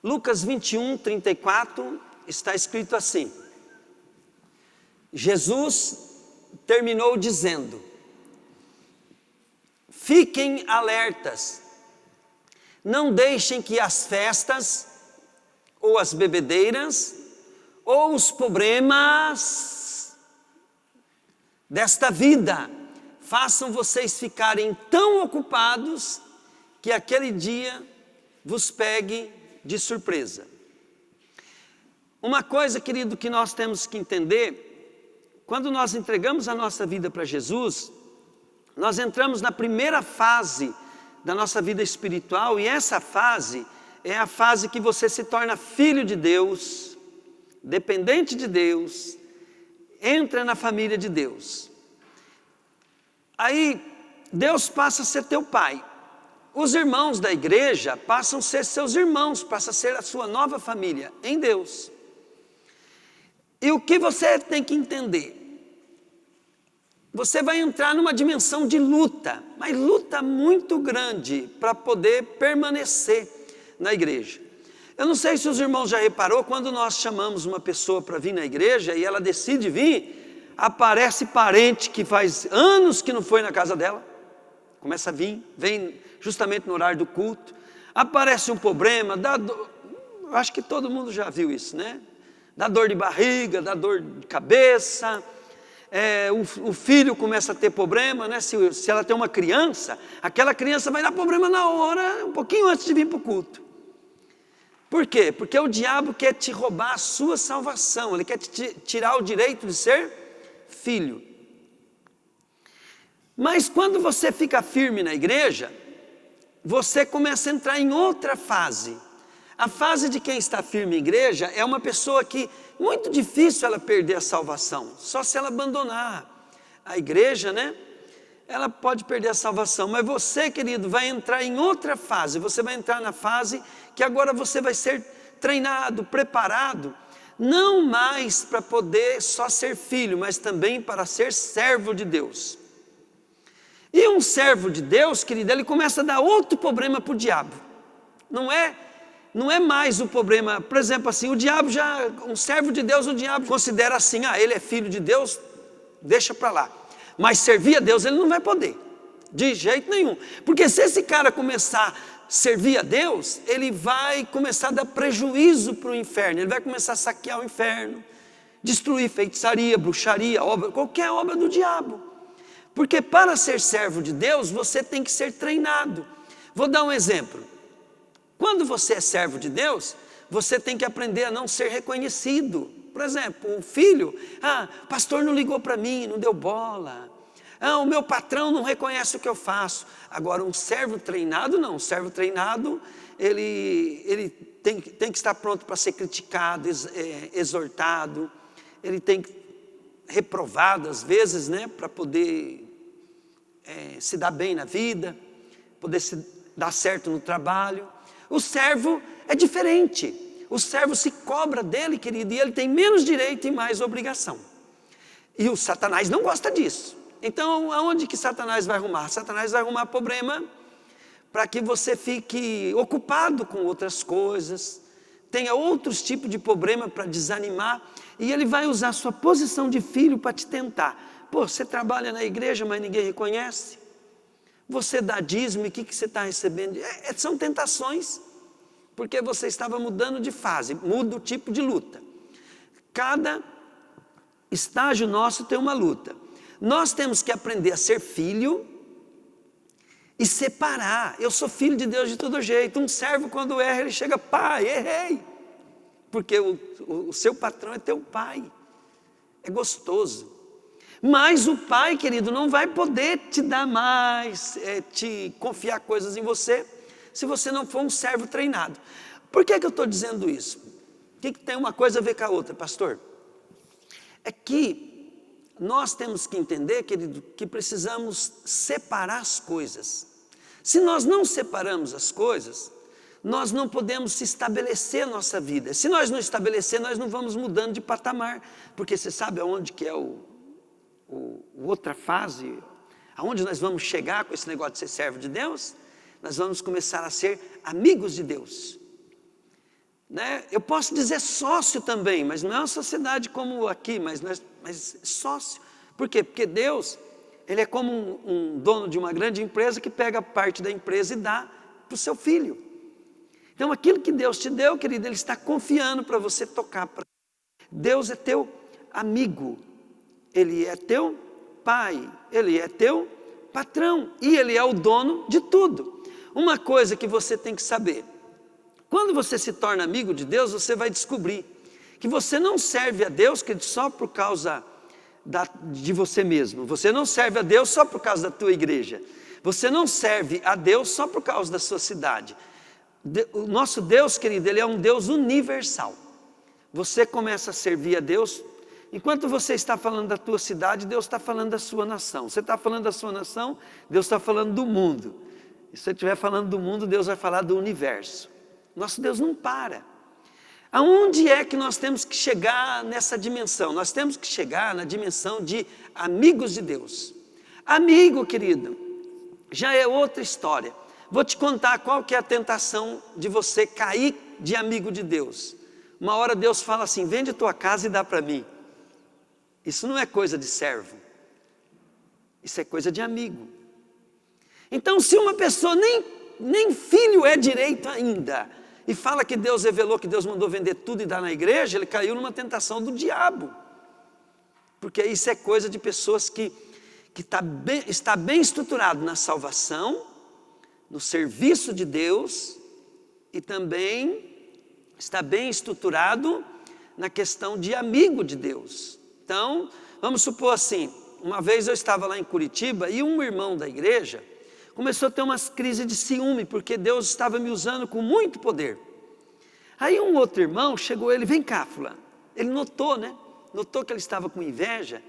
Lucas 21:34 está escrito assim: Jesus terminou dizendo: fiquem alertas, não deixem que as festas, ou as bebedeiras, ou os problemas desta vida façam vocês ficarem tão ocupados que aquele dia vos pegue de surpresa. Uma coisa, querido, que nós temos que entender: quando nós entregamos a nossa vida para Jesus, nós entramos na primeira fase da nossa vida espiritual, e essa fase é a fase que você se torna filho de Deus, dependente de Deus, entra na família de Deus. Aí Deus passa a ser teu pai. Os irmãos da igreja passam a ser seus irmãos, passa a ser a sua nova família em Deus. E o que você tem que entender? Você vai entrar numa dimensão de luta, mas luta muito grande para poder permanecer na igreja. Eu não sei se os irmãos já reparou, quando nós chamamos uma pessoa para vir na igreja e ela decide vir, aparece parente que faz anos que não foi na casa dela, começa a vir, vem justamente no horário do culto, aparece um problema, eu acho que todo mundo já viu isso, né? Dá dor de barriga, dá dor de cabeça, o filho começa a ter problema, né? Se ela tem uma criança, aquela criança vai dar problema na hora, um pouquinho antes de vir para o culto. Por quê? Porque o diabo quer te roubar a sua salvação, ele quer te tirar o direito de ser filho. Mas quando você fica firme na igreja, você começa a entrar em outra fase. A fase de quem está firme em igreja é uma pessoa que, muito difícil ela perder a salvação, só se ela abandonar a igreja, né? Ela pode perder a salvação, mas você, querido, vai entrar em outra fase, você vai entrar na fase que agora você vai ser treinado, preparado, não mais para poder só ser filho, mas também para ser servo de Deus. E um servo de Deus, querido, ele começa a dar outro problema para o diabo. Não é mais o problema, por exemplo assim, um servo de Deus, o diabo considera assim: ele é filho de Deus, deixa para lá. Mas servir a Deus ele não vai poder, de jeito nenhum. Porque se esse cara começar a servir a Deus, ele vai começar a dar prejuízo para o inferno, ele vai começar a saquear o inferno, destruir feitiçaria, bruxaria, qualquer obra do diabo. Porque para ser servo de Deus, você tem que ser treinado. Vou dar um exemplo. Quando você é servo de Deus, você tem que aprender a não ser reconhecido. Por exemplo, o filho, o pastor não ligou para mim, não deu bola. O meu patrão não reconhece o que eu faço. Agora, um servo treinado, não. Um servo treinado, ele tem que estar pronto para ser criticado, exortado. Ele tem que reprovado às vezes, né, para poder se dar bem na vida, poder se dar certo no trabalho. O servo é diferente. O servo se cobra dele, querido, e ele tem menos direito e mais obrigação. E o Satanás não gosta disso. Então, aonde que Satanás vai arrumar? Satanás vai arrumar problema para que você fique ocupado com outras coisas, tenha outros tipos de problema para desanimar, e ele vai usar sua posição de filho para te tentar. Você trabalha na igreja, mas ninguém reconhece. Você dá dízimo, e o que você está recebendo? São tentações, porque você estava mudando de fase, muda o tipo de luta. Cada estágio nosso tem uma luta. Nós temos que aprender a ser filho e separar. Eu sou filho de Deus de todo jeito. Um servo, quando erra, ele chega: pai, errei. Porque o seu patrão é teu pai. É gostoso. Mas o pai, querido, não vai poder te dar mais, te confiar coisas em você, se você não for um servo treinado. Por que eu estou dizendo isso? O que tem uma coisa a ver com a outra, pastor? É que nós temos que entender, querido, que precisamos separar as coisas. Se nós não separamos as coisas, nós não podemos se estabelecer na nossa vida. Se nós não estabelecer, nós não vamos mudando de patamar. Porque você sabe aonde que é outra fase, aonde nós vamos chegar com esse negócio de ser servo de Deus? Nós vamos começar a ser amigos de Deus. né? Eu posso dizer sócio também, mas não é uma sociedade como aqui, mas sócio. Por quê? Porque Deus, Ele é como um dono de uma grande empresa que pega parte da empresa e dá para o seu filho. Então aquilo que Deus te deu, querido, Ele está confiando para você tocar. Deus é teu amigo, Ele é teu pai, Ele é teu patrão e Ele é o dono de tudo. Uma coisa que você tem que saber: quando você se torna amigo de Deus, você vai descobrir que você não serve a Deus só por causa de você mesmo. Você não serve a Deus só por causa da tua igreja. Você não serve a Deus só por causa da sua cidade. O nosso Deus, querido, Ele é um Deus universal. Você começa a servir a Deus. Enquanto você está falando da tua cidade, Deus está falando da sua nação. Você está falando da sua nação, Deus está falando do mundo. E se você estiver falando do mundo, Deus vai falar do universo. Nosso Deus não para. Aonde é que nós temos que chegar nessa dimensão? Nós temos que chegar na dimensão de amigos de Deus. Amigo, querido, já é outra história. Vou te contar qual que é a tentação de você cair de amigo de Deus. Uma hora Deus fala assim: vende tua casa e dá para mim. Isso não é coisa de servo. Isso é coisa de amigo. Então, se uma pessoa nem filho é direito ainda, e fala que Deus revelou que Deus mandou vender tudo e dar na igreja, ele caiu numa tentação do diabo. Porque isso é coisa de pessoas que está bem estruturado na salvação, no serviço de Deus, e também está bem estruturado na questão de amigo de Deus. Então, vamos supor assim, uma vez eu estava lá em Curitiba e um irmão da igreja começou a ter umas crises de ciúme, porque Deus estava me usando com muito poder. Aí um outro irmão chegou, ele: vem cá, fulano. Ele notou, né? Notou que ele estava com inveja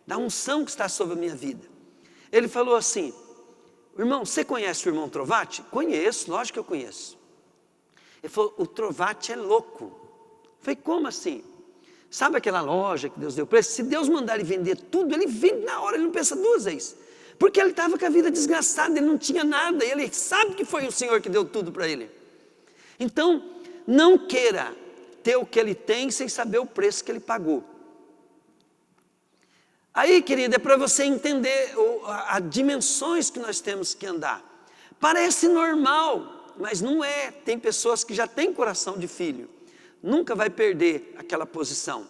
da unção que está sobre a minha vida. Ele falou assim: irmão, você conhece o irmão Trovati? Conheço, lógico que eu conheço. Ele falou: o Trovati é louco. Eu falei: como assim? Sabe aquela loja que Deus deu para ele? Se Deus mandar ele vender tudo, ele vende na hora, ele não pensa duas vezes. Porque ele estava com a vida desgraçada, ele não tinha nada, e ele sabe que foi o Senhor que deu tudo para ele. Então, não queira ter o que ele tem sem saber o preço que ele pagou. Aí, querida, é para você entender as dimensões que nós temos que andar. Parece normal, mas não é. Tem pessoas que já têm coração de filho, nunca vai perder aquela posição.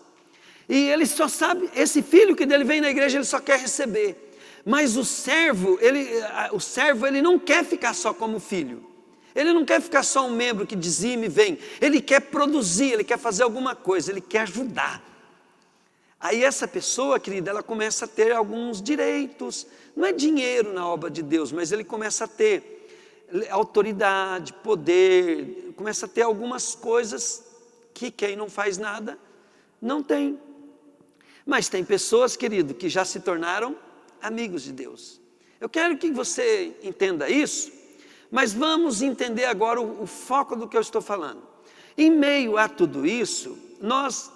E ele só sabe, esse filho que dele vem na igreja, ele só quer receber. Mas o servo, ele não quer ficar só como filho. Ele não quer ficar só um membro que dizime e vem. Ele quer produzir, ele quer fazer alguma coisa, ele quer ajudar. Aí essa pessoa, querida, ela começa a ter alguns direitos. Não é dinheiro na obra de Deus, mas ele começa a ter autoridade, poder, começa a ter algumas coisas que quem não faz nada não tem. Mas tem pessoas, querido, que já se tornaram amigos de Deus. Eu quero que você entenda isso, mas vamos entender agora o foco do que eu estou falando. Em meio a tudo isso, nós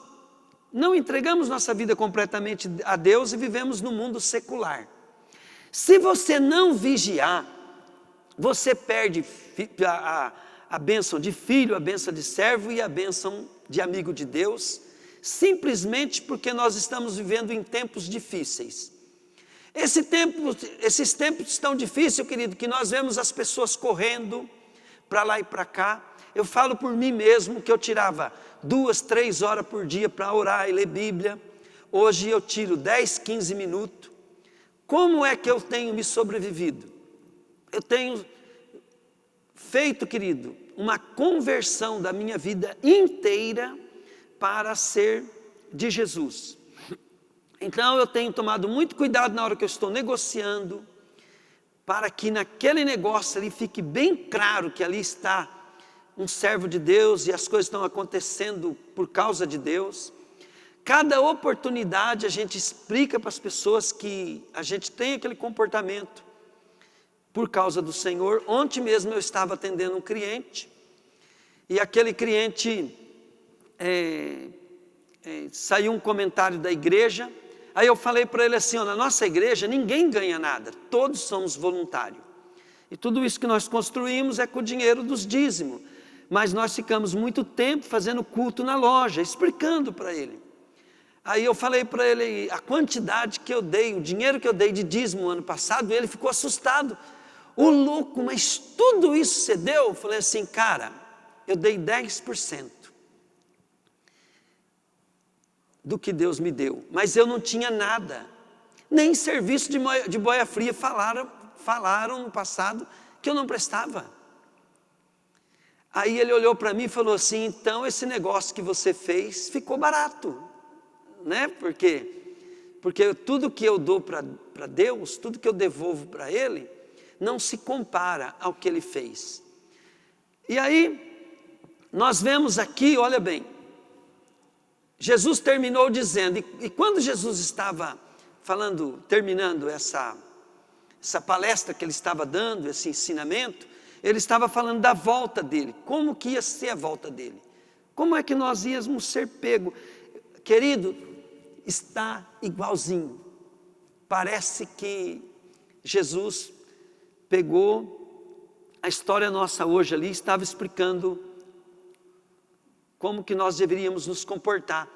não entregamos nossa vida completamente a Deus e vivemos no mundo secular. Se você não vigiar, você perde a bênção de filho, a bênção de servo e a bênção de amigo de Deus, simplesmente porque nós estamos vivendo em tempos difíceis. Esses tempos estão difíceis, querido, que nós vemos as pessoas correndo para lá e para cá. Eu falo por mim mesmo que eu tirava 2, 3 horas por dia para orar e ler Bíblia. Hoje eu tiro 10, 15 minutos. Como é que eu tenho me sobrevivido? Eu tenho feito, querido, uma conversão da minha vida inteira para ser de Jesus. Então eu tenho tomado muito cuidado na hora que eu estou negociando, para que naquele negócio ali fique bem claro que ali está um servo de Deus e as coisas estão acontecendo por causa de Deus. Cada oportunidade a gente explica para as pessoas que a gente tem aquele comportamento por causa do Senhor. Ontem mesmo eu estava atendendo um cliente e aquele cliente saiu um comentário da igreja. Aí eu falei para ele assim: na nossa igreja ninguém ganha nada, todos somos voluntários. E tudo isso que nós construímos é com o dinheiro dos dízimos. mas nós ficamos muito tempo fazendo culto na loja, explicando para ele. Aí eu falei para ele a quantidade que eu dei, o dinheiro que eu dei de dízimo ano passado, e ele ficou assustado. Ô louco, mas tudo isso você deu? Eu falei assim, cara, eu dei 10% do que Deus me deu, mas eu não tinha nada, nem serviço de boia fria, falaram no passado que eu não prestava. Aí ele olhou para mim e falou assim, então esse negócio que você fez ficou barato, né? Porque tudo que eu dou para Deus, tudo que eu devolvo para Ele, não se compara ao que Ele fez. E aí, nós vemos aqui, olha bem, Jesus terminou dizendo, e quando Jesus estava terminando essa palestra que ele estava dando, esse ensinamento, ele estava falando da volta dele, como que ia ser a volta dele, como é que nós íamos ser pego. Querido, está igualzinho, parece que Jesus pegou a história nossa hoje ali, estava explicando como que nós deveríamos nos comportar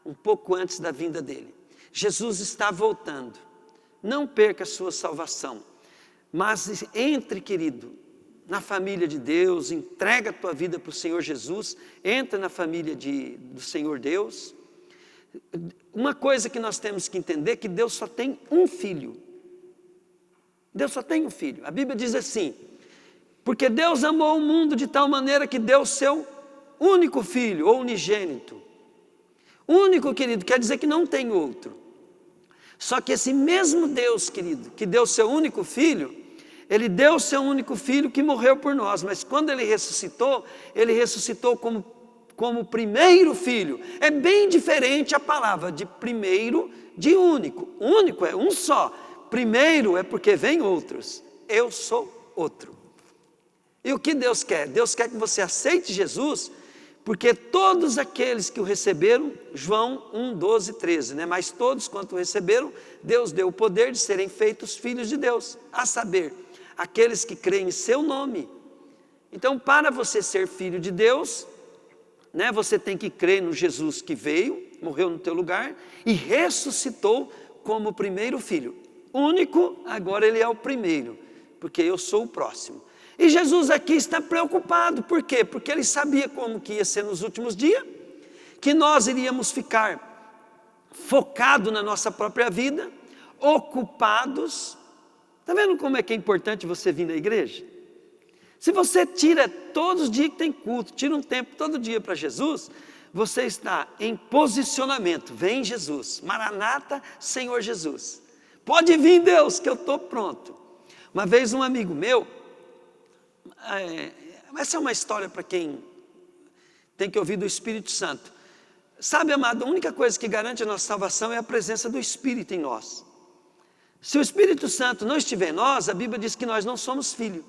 um pouco antes da vinda dele. Jesus está voltando, não perca a sua salvação, mas entre, querido, na família de Deus, entrega a tua vida para o Senhor Jesus, entra na família do Senhor Deus. Uma coisa que nós temos que entender é que Deus só tem um filho. Deus só tem um filho. A Bíblia diz assim, porque Deus amou o mundo de tal maneira que deu o seu único filho, ou unigênito. Único, querido, quer dizer que não tem outro. Só que esse mesmo Deus, querido, que deu o seu único filho, Ele deu o seu único filho que morreu por nós, mas quando Ele ressuscitou como primeiro filho. É bem diferente a palavra de primeiro de único. Único é um só. Primeiro é porque vem outros. Eu sou outro. E o que Deus quer? Deus quer que você aceite Jesus, porque todos aqueles que o receberam, João 1, 12, 13, né? Mas todos quanto o receberam, Deus deu o poder de serem feitos filhos de Deus, a saber, aqueles que creem em seu nome. Então, para você ser filho de Deus, né, você tem que crer no Jesus que veio, morreu no teu lugar e ressuscitou como o primeiro filho. Único, agora ele é o primeiro, porque eu sou o próximo. E Jesus aqui está preocupado, por quê? Porque ele sabia como que ia ser nos últimos dias, que nós iríamos ficar focados na nossa própria vida, ocupados. Está vendo como é que é importante você vir na igreja? Se você tira todos os dias que tem culto, tira um tempo todo dia para Jesus, você está em posicionamento. Vem Jesus, Maranata, Senhor Jesus. Pode vir, Deus, que eu estou pronto. Uma vez um amigo meu, essa é uma história para quem tem que ouvir do Espírito Santo. Sabe, amado, a única coisa que garante a nossa salvação é a presença do Espírito em nós. Se o Espírito Santo não estiver em nós, a Bíblia diz que nós não somos filhos.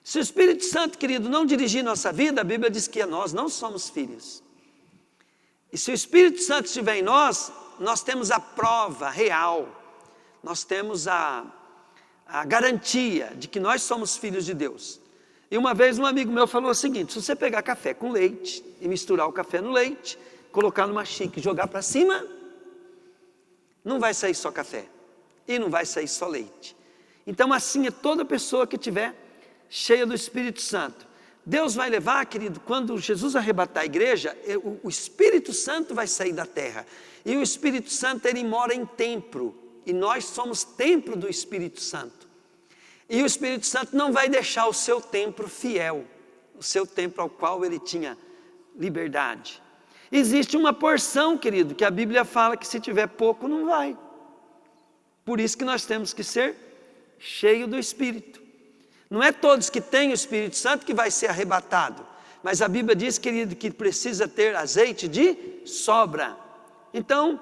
Se o Espírito Santo, querido, não dirigir nossa vida, a Bíblia diz que nós não somos filhos. E se o Espírito Santo estiver em nós, nós temos a prova real, nós temos a garantia de que nós somos filhos de Deus. E uma vez um amigo meu falou o seguinte: se você pegar café com leite e misturar o café no leite, colocar numa xícara e jogar para cima, não vai sair só café e não vai sair só leite. Então assim é toda pessoa que tiver cheia do Espírito Santo. Deus vai levar, querido, quando Jesus arrebatar a igreja, o Espírito Santo vai sair da terra. E o Espírito Santo, ele mora em templo. E nós somos templo do Espírito Santo. E o Espírito Santo não vai deixar o seu templo fiel, o seu templo ao qual ele tinha liberdade. Existe uma porção, querido, que a Bíblia fala que se tiver pouco não vai. Por isso que nós temos que ser cheios do Espírito. Não é todos que têm o Espírito Santo que vai ser arrebatado. Mas a Bíblia diz, querido, que precisa ter azeite de sobra. Então,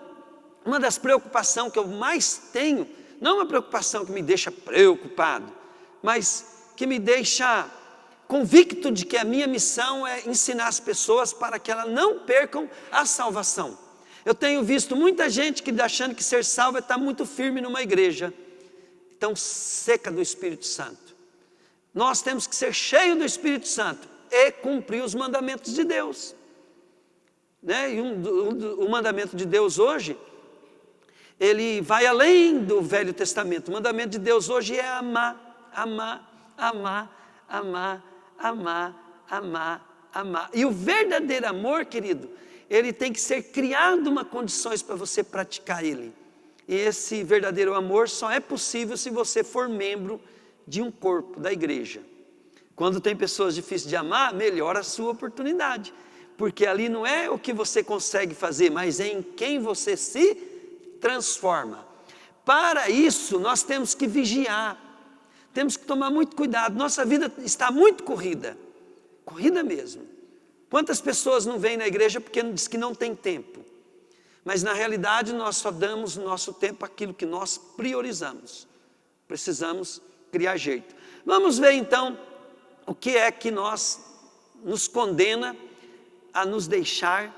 uma das preocupações que eu mais tenho, não uma preocupação que me deixa preocupado, mas que me deixa convicto de que a minha missão é ensinar as pessoas para que elas não percam a salvação. Eu tenho visto muita gente que achando que ser salvo é estar muito firme numa igreja, tão seca do Espírito Santo. Nós temos que ser cheios do Espírito Santo e cumprir os mandamentos de Deus. Né? E o mandamento de Deus hoje, ele vai além do Velho Testamento. O mandamento de Deus hoje é amar, amar, amar, amar, amar, amar, amar. E o verdadeiro amor, querido, ele tem que ser criado uma condições para você praticar ele. E esse verdadeiro amor só é possível se você for membro de um corpo, da igreja. Quando tem pessoas difíceis de amar, melhora a sua oportunidade. Porque ali não é o que você consegue fazer, mas é em quem você se transforma. Para isso, nós temos que vigiar. Temos que tomar muito cuidado. Nossa vida está muito corrida. Corrida mesmo. Quantas pessoas não vêm na igreja porque diz que não tem tempo? Mas na realidade nós só damos no nosso tempo aquilo que nós priorizamos. Precisamos criar jeito. Vamos ver então o que é que nos condena a nos deixar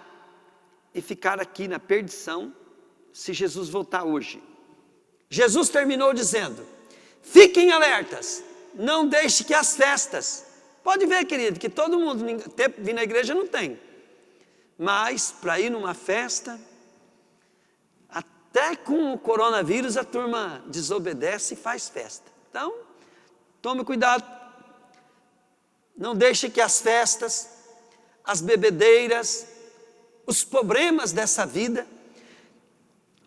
e ficar aqui na perdição se Jesus voltar hoje. Jesus terminou dizendo: fiquem alertas, não deixe que as festas. Pode ver, querido, que todo mundo tempo vir na igreja não tem. Mas para ir numa festa, até com o coronavírus a turma desobedece e faz festa. Então, tome cuidado. Não deixe que as festas, as bebedeiras, os problemas dessa vida.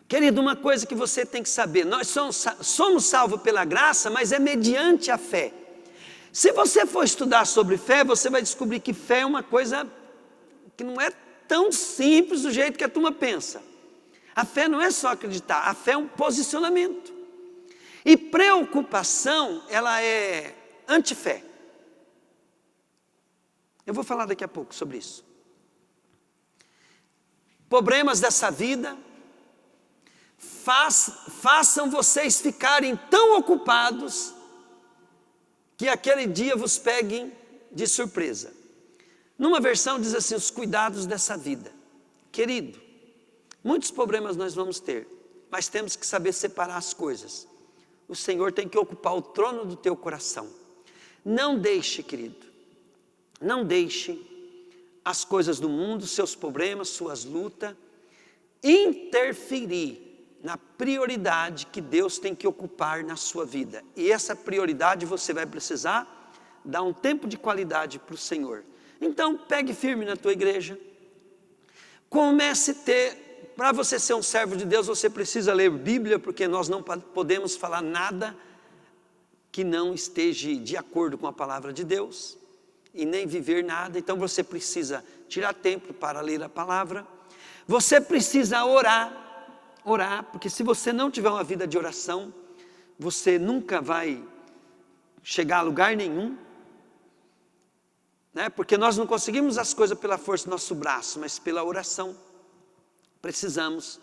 Querido, uma coisa que você tem que saber: nós somos salvos pela graça, mas é mediante a fé. Se você for estudar sobre fé, você vai descobrir que fé é uma coisa que não é tão simples do jeito que a turma pensa. A fé não é só acreditar, a fé é um posicionamento. E preocupação, ela é antifé. Eu vou falar daqui a pouco sobre isso. Problemas dessa vida façam vocês ficarem tão ocupados que aquele dia vos peguem de surpresa. Numa versão diz assim: os cuidados dessa vida. Querido, muitos problemas nós vamos ter, mas temos que saber separar as coisas. O Senhor tem que ocupar o trono do teu coração. Não deixe, querido, não deixe as coisas do mundo, seus problemas, suas lutas, interferir na prioridade que Deus tem que ocupar na sua vida. E essa prioridade você vai precisar dar um tempo de qualidade para o Senhor. Então, pegue firme na tua igreja. Comece a ter, para você ser um servo de Deus, você precisa ler Bíblia, porque nós não podemos falar nada que não esteja de acordo com a palavra de Deus, e nem viver nada. Então você precisa tirar tempo para ler a palavra. Você precisa orar, porque se você não tiver uma vida de oração, você nunca vai chegar a lugar nenhum, né? Porque nós não conseguimos as coisas pela força do nosso braço, mas pela oração. Precisamos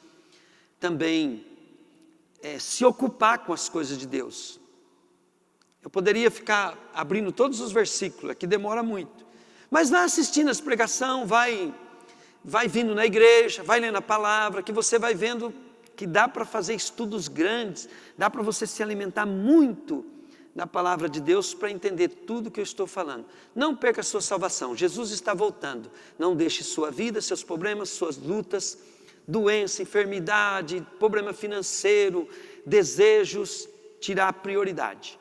também se ocupar com as coisas de Deus. Eu poderia ficar abrindo todos os versículos, aqui demora muito, mas vai assistindo as pregações, vai vindo na igreja, vai lendo a palavra, que você vai vendo que dá para fazer estudos grandes, dá para você se alimentar muito na palavra de Deus para entender tudo que eu estou falando. Não perca a sua salvação, Jesus está voltando. Não deixe sua vida, seus problemas, suas lutas, doença, enfermidade, problema financeiro, desejos, tirar a prioridade.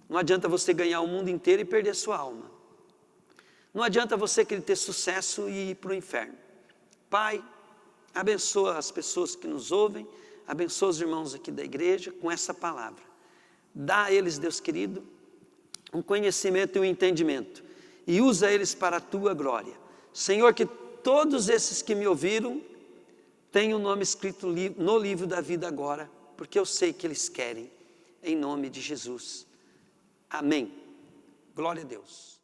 Não adianta você ganhar o mundo inteiro e perder sua alma. Não adianta você querer ter sucesso e ir para o inferno. Pai, abençoa as pessoas que nos ouvem, abençoa os irmãos aqui da igreja com essa palavra. Dá a eles, Deus querido, um conhecimento e um entendimento, e usa eles para a tua glória. Senhor, que todos esses que me ouviram tenham o nome escrito no livro da vida agora, porque eu sei que eles querem, em nome de Jesus. Amém. Glória a Deus.